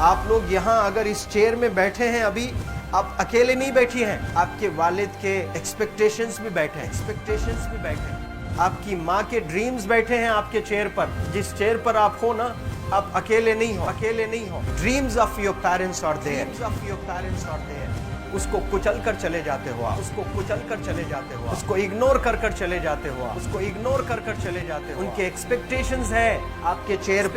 आप लोग यहाँ अगर इस चेयर में बैठे हैं अभी, आप अकेले नहीं बैठी हैं, आपके वालिद के एक्सपेक्टेशंस भी बैठे हैं, आपकी माँ के ड्रीम्स बैठे हैं आपके चेयर पर। जिस चेयर पर आप हो ना, आप अकेले नहीं हो। Dreams of your parents are there, उसको कुचल कर चले जाते हो आप, उसको इग्नोर कर चले जाते हो आप, उनके एक्सपेक्टेशंस है आपके चेयर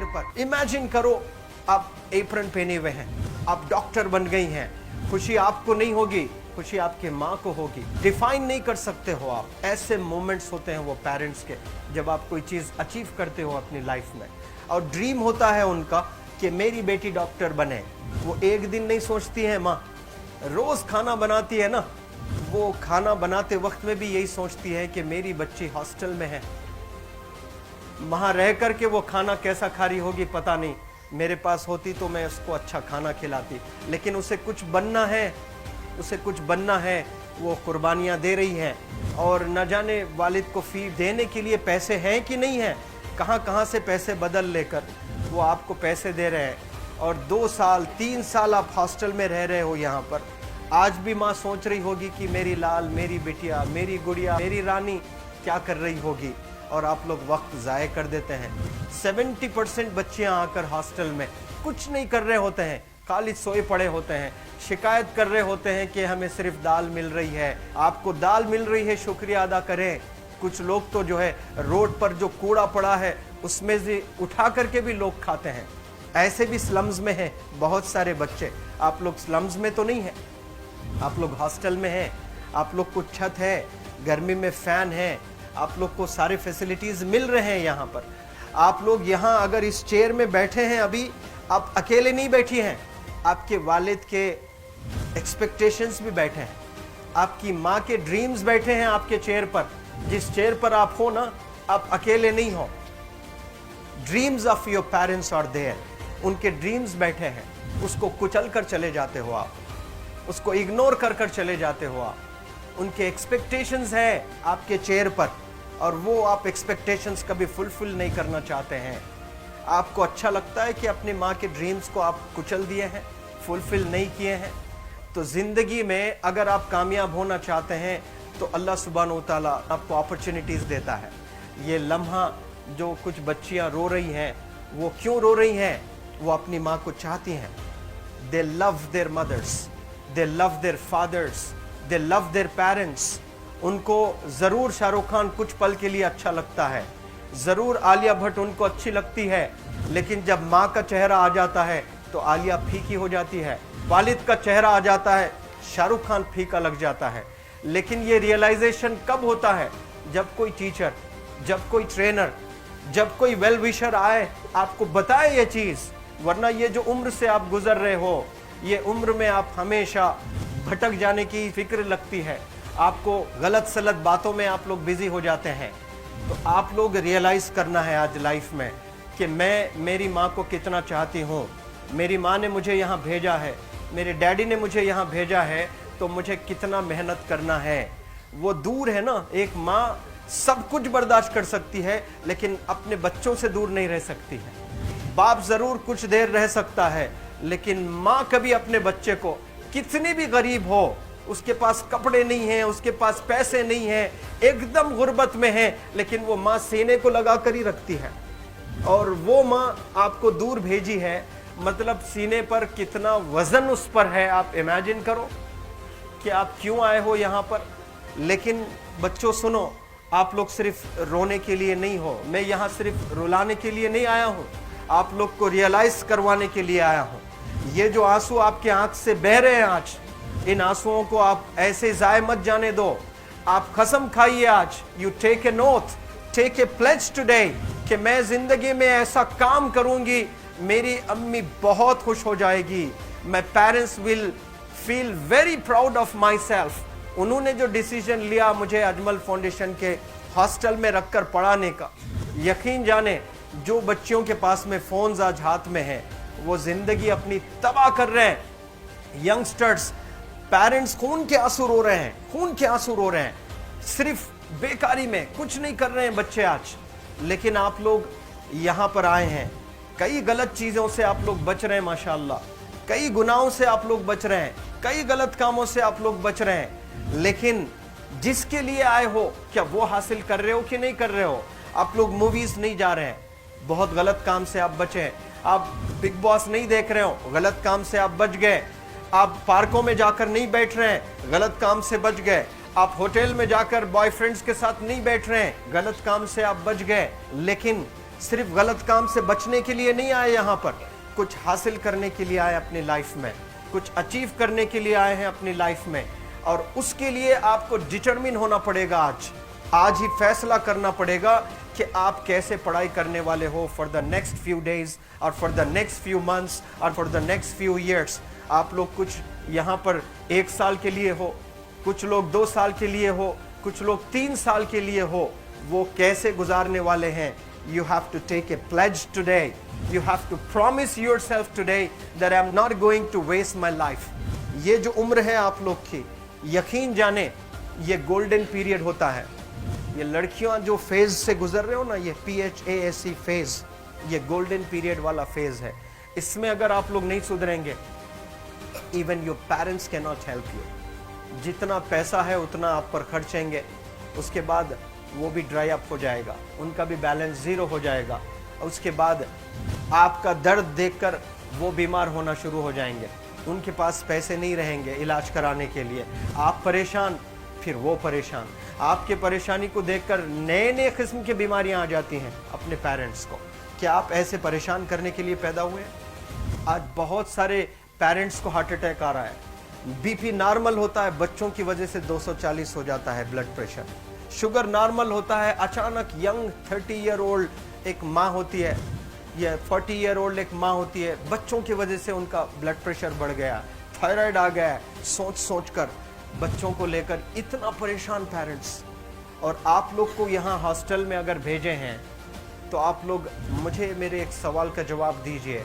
पर। इमेजिन करो, आप एप्रन पहने हुए हैं, आप डॉक्टर बन गई हैं, खुशी आपको नहीं होगी, खुशी आपके माँ को होगी। डिफाइन नहीं कर सकते हो आप। ऐसे मोमेंट्स होते हैं वो पेरेंट्स के, जब आप कोई चीज़ अचीव करते हो अपनी लाइफ में, और ड्रीम होता है उनका कि मेरी बेटी डॉक्टर बने। वो एक दिन नहीं सोचती है माँ, रोज खाना बनाती है ना, वो खाना बनाते वक्त में भी यही सोचती है कि मेरी बच्ची हॉस्टल में है, वहां रह करके वो खाना कैसा खा रही होगी पता नहीं, मेरे पास होती तो मैं उसको अच्छा खाना खिलाती। लेकिन उसे कुछ बनना है, वो कुर्बानियां दे रही है, और न जाने वालिद को फी देने के लिए पैसे हैं कि नहीं है, कहाँ से पैसे बदल लेकर वो आपको पैसे दे रहे हैं। और 2 साल 3 साल आप हॉस्टल में रह रहे हो यहाँ पर। आज भी माँ सोच रही होगी कि मेरी लाल, मेरी बिटिया, मेरी गुड़िया, मेरी रानी क्या कर रही होगी, और आप लोग वक्त ज़ाय कर देते हैं। 70% बच्चियाँ आकर हॉस्टल में कुछ नहीं कर रहे होते हैं, खाली सोए पड़े होते हैं, शिकायत कर रहे होते हैं कि हमें सिर्फ दाल मिल रही है। आपको दाल मिल रही है, शुक्रिया अदा करें। कुछ लोग तो जो है रोड पर जो कूड़ा पड़ा है उसमें से उठा करके भी लोग खाते हैं। ऐसे भी स्लम्स में हैं बहुत सारे बच्चे। आप लोग स्लम्स में तो नहीं हैं, आप लोग हॉस्टल में हैं, आप लोग को छत है, गर्मी में फैन है, आप लोग को सारे फैसिलिटीज मिल रहे हैं यहाँ पर। आप लोग यहाँ अगर इस चेयर में बैठे हैं अभी, आप अकेले नहीं बैठी हैं, आपके वालिद के एक्सपेक्टेशंस भी बैठे हैं, आपकी माँ के ड्रीम्स बैठे हैं आपके चेयर पर। जिस चेयर पर आप हो ना, आप अकेले नहीं हो। Dreams of your parents are there, उनके ड्रीम्स बैठे हैं, उसको कुचल कर चले जाते हो आप, उसको इग्नोर कर चले जाते हो आप। उनके एक्सपेक्टेशंस है आपके चेयर पर, और वो आप एक्सपेक्टेशंस कभी फुलफिल नहीं करना चाहते हैं। आपको अच्छा लगता है कि अपनी माँ के ड्रीम्स को आप कुचल दिए हैं, फुलफिल नहीं किए हैं। तो ज़िंदगी में अगर आप कामयाब होना चाहते हैं तो अल्लाह सुब्हानहू तआला आपको अपॉर्चुनिटीज़ देता है। ये लम्हा जो कुछ बच्चियाँ रो रही हैं, वो क्यों रो रही हैं? वो अपनी माँ को चाहती हैं। They love their mothers, they love their fathers, they love their parents. उनको ज़रूर शाहरुख खान कुछ पल के लिए अच्छा लगता है, ज़रूर आलिया भट्ट उनको अच्छी लगती है, लेकिन जब माँ का चेहरा आ जाता है तो आलिया फीकी हो जाती है। वालिद का चेहरा आ जाता है, शाहरुख खान फीका लग जाता है। लेकिन ये रियलाइजेशन कब होता है? जब कोई टीचर, जब कोई ट्रेनर, जब कोई वेल विशर आए, आपको बताए ये चीज़। वरना ये जो उम्र से आप गुजर रहे हो, ये उम्र में आप हमेशा भटक जाने की फिक्र लगती है, आपको गलत सलत बातों में आप लोग बिजी हो जाते हैं। तो आप लोग रियलाइज़ करना है आज लाइफ में कि मैं मेरी माँ को कितना चाहती हूँ। मेरी माँ ने मुझे यहाँ भेजा है, मेरे डैडी ने मुझे यहाँ भेजा है, तो मुझे कितना मेहनत करना है। वो दूर है ना, एक माँ सब कुछ बर्दाश्त कर सकती है, लेकिन अपने बच्चों से दूर नहीं रह सकती है। बाप ज़रूर कुछ देर रह सकता है, लेकिन माँ कभी अपने बच्चे को, कितनी भी गरीब हो, उसके पास कपड़े नहीं हैं, उसके पास पैसे नहीं हैं, एकदम गुर्बत में है, लेकिन वो माँ सीने को लगा कर ही रखती है। और वो माँ आपको दूर भेजी है, मतलब सीने पर कितना वजन उस पर है। आप इमेजिन करो कि आप क्यों आए हो यहाँ पर। लेकिन बच्चों सुनो, आप लोग सिर्फ रोने के लिए नहीं हो, मैं यहाँ सिर्फ रुलाने के लिए नहीं आया हूँ, आप लोग को रियलाइज करवाने के लिए आया हूँ। ये जो आंसू आपके आंख से बह रहे हैं आज, इन आंसुओं को आप ऐसे जाए मत जाने दो। आप कसम खाइए आज, you take a note, take a pledge today, कि मैं जिंदगी में ऐसा काम करूंगी, मेरी अम्मी बहुत खुश हो जाएगी। My parents will feel very proud of my self. उन्होंने जो डिसीजन लिया मुझे अजमल फाउंडेशन के हॉस्टल में रखकर पढ़ाने का, यकीन जाने जो बच्चियों के पास में फ़ोन्स आज हाथ में हैं, वो ज़िंदगी अपनी तबाह कर रहे हैं। यंगस्टर्स, पेरेंट्स खून के आंसू रो रहे हैं, खून के आंसू रो रहे हैं, सिर्फ बेकारी में कुछ नहीं कर रहे हैं बच्चे आज। लेकिन आप लोग यहाँ पर आए हैं, कई गलत चीजों से आप लोग बच रहे हैं माशाल्लाह, कई गुनाहों से आप लोग बच रहे हैं, कई गलत कामों से आप लोग बच रहे हैं, लेकिन जिसके लिए आए हो क्या वो हासिल कर रहे हो कि नहीं कर रहे हो? आप लोग मूवीज नहीं जा रहे हैं, बहुत गलत काम से आप बचे हैं। आप बिग बॉस नहीं देख रहे हो, गलत काम से आप बच गए। आप पार्कों में जाकर नहीं बैठ रहे हैं, गलत काम से बच गए। आप होटल में जाकर बॉयफ्रेंड्स के साथ नहीं बैठ रहे हैं, गलत काम से आप बच गए। लेकिन सिर्फ गलत काम से बचने के लिए नहीं आए, यहाँ पर कुछ हासिल करने के लिए आए अपनी लाइफ में, कुछ अचीव करने के लिए आए हैं अपनी लाइफ में। और उसके लिए आपको डिटरमिन होना पड़ेगा। आज ही फैसला करना पड़ेगा कि आप कैसे पढ़ाई करने वाले हो for the next few days और for the next few months और for the next few years. आप लोग कुछ यहाँ पर 1 साल के लिए हो, कुछ लोग 2 साल के लिए हो, कुछ लोग 3 साल के लिए हो। वो कैसे गुजारने वाले हैं? You have to take a pledge today. You have to promise yourself today that I'm not going to waste my life. ये जो उम्र है आप लोग की, यकीन जाने ये गोल्डन पीरियड होता है। ये लड़कियां जो फेज से गुजर रहे हो ना, ये PHASE फेज, ये गोल्डन पीरियड वाला फेज है। इसमें अगर आप लोग नहीं सुधरेंगे, even your parents can not help you. जितना पैसा है उतना आप पर खर्चेंगे, उसके बाद वो भी ड्राई अप हो जाएगा, उनका भी बैलेंस जीरो हो जाएगा। उसके बाद आपका दर्द देखकर वो बीमार होना शुरू हो जाएंगे, उनके पास पैसे नहीं रहेंगे इलाज कराने के लिए। आप परेशान, फिर वो परेशान। आपके परेशानी को देखकर नए नए किस्म की बीमारियां आ जाती हैं अपने पेरेंट्स को। क्या आप ऐसे परेशान करने के लिए पैदा हुए? आज बहुत सारे पेरेंट्स को हार्ट अटैक आ रहा है। बीपी नॉर्मल होता है, बच्चों की वजह से 240 हो जाता है ब्लड प्रेशर। शुगर नॉर्मल होता है, अचानक यंग 30 ईयर ओल्ड एक माँ होती है या 40 ईयर ओल्ड एक माँ होती है, बच्चों की वजह से उनका ब्लड प्रेशर बढ़ गया, थायराइड आ गया। सोच सोच कर बच्चों को लेकर इतना परेशान पेरेंट्स। और आप लोग को यहाँ हॉस्टल में अगर भेजे हैं तो आप लोग मुझे मेरे एक सवाल का जवाब दीजिए,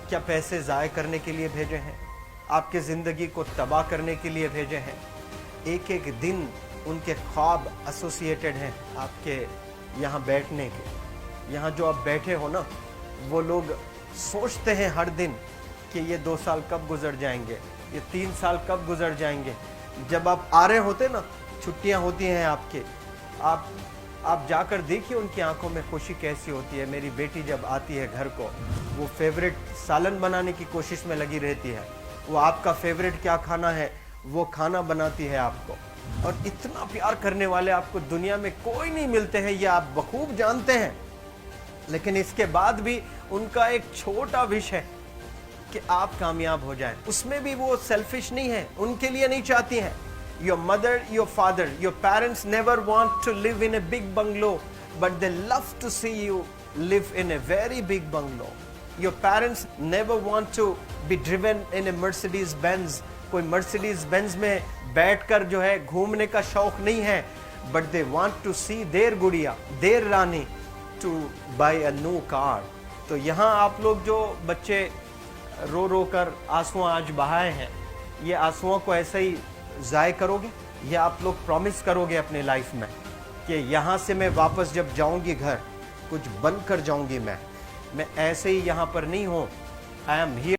क्या पैसे ज़ाय करने के लिए भेजे हैं? आपके ज़िंदगी को तबाह करने के लिए भेजे हैं? एक एक दिन उनके ख्वाब एसोसिएटेड हैं आपके यहाँ बैठने के। यहाँ जो आप बैठे हो ना, वो लोग सोचते हैं हर दिन कि ये 2 साल कब गुजर जाएंगे, ये 3 साल कब गुजर जाएंगे। जब आप आ रहे होते ना, छुट्टियाँ होती हैं आपके, आप जाकर देखिए उनकी आंखों में खुशी कैसी होती है। मेरी बेटी जब आती है घर को, वो फेवरेट सालन बनाने की कोशिश में लगी रहती है। वो आपका फेवरेट क्या खाना है वो खाना बनाती है आपको। और इतना प्यार करने वाले आपको दुनिया में कोई नहीं मिलते हैं, ये आप बखूब जानते हैं। लेकिन इसके बाद भी उनका एक छोटा विश है कि आप कामयाब हो जाएं। उसमें भी वो सेल्फिश नहीं है, उनके लिए नहीं चाहती हैं। Your mother, your father, your parents never want to live in a big bungalow, but they love to see you live in a very big bungalow. Your parents never want to be driven in a Mercedes Benz. कोई Mercedes Benz में बैठकर जो है घूमने का शौक नहीं है, but they want to see their गुड़िया, their Rani to buy a new car. तो यहाँ आप लोग जो बच्चे रो रो कर आंसू आज बहाए हैं, ये आंसुओं को ऐसे ही ज़ाय करोगे? ये आप लोग प्रॉमिस करोगे अपने लाइफ में कि यहाँ से मैं वापस जब जाऊँगी घर, कुछ बन कर जाऊँगी। मैं ऐसे ही यहाँ पर नहीं हूँ। I am here.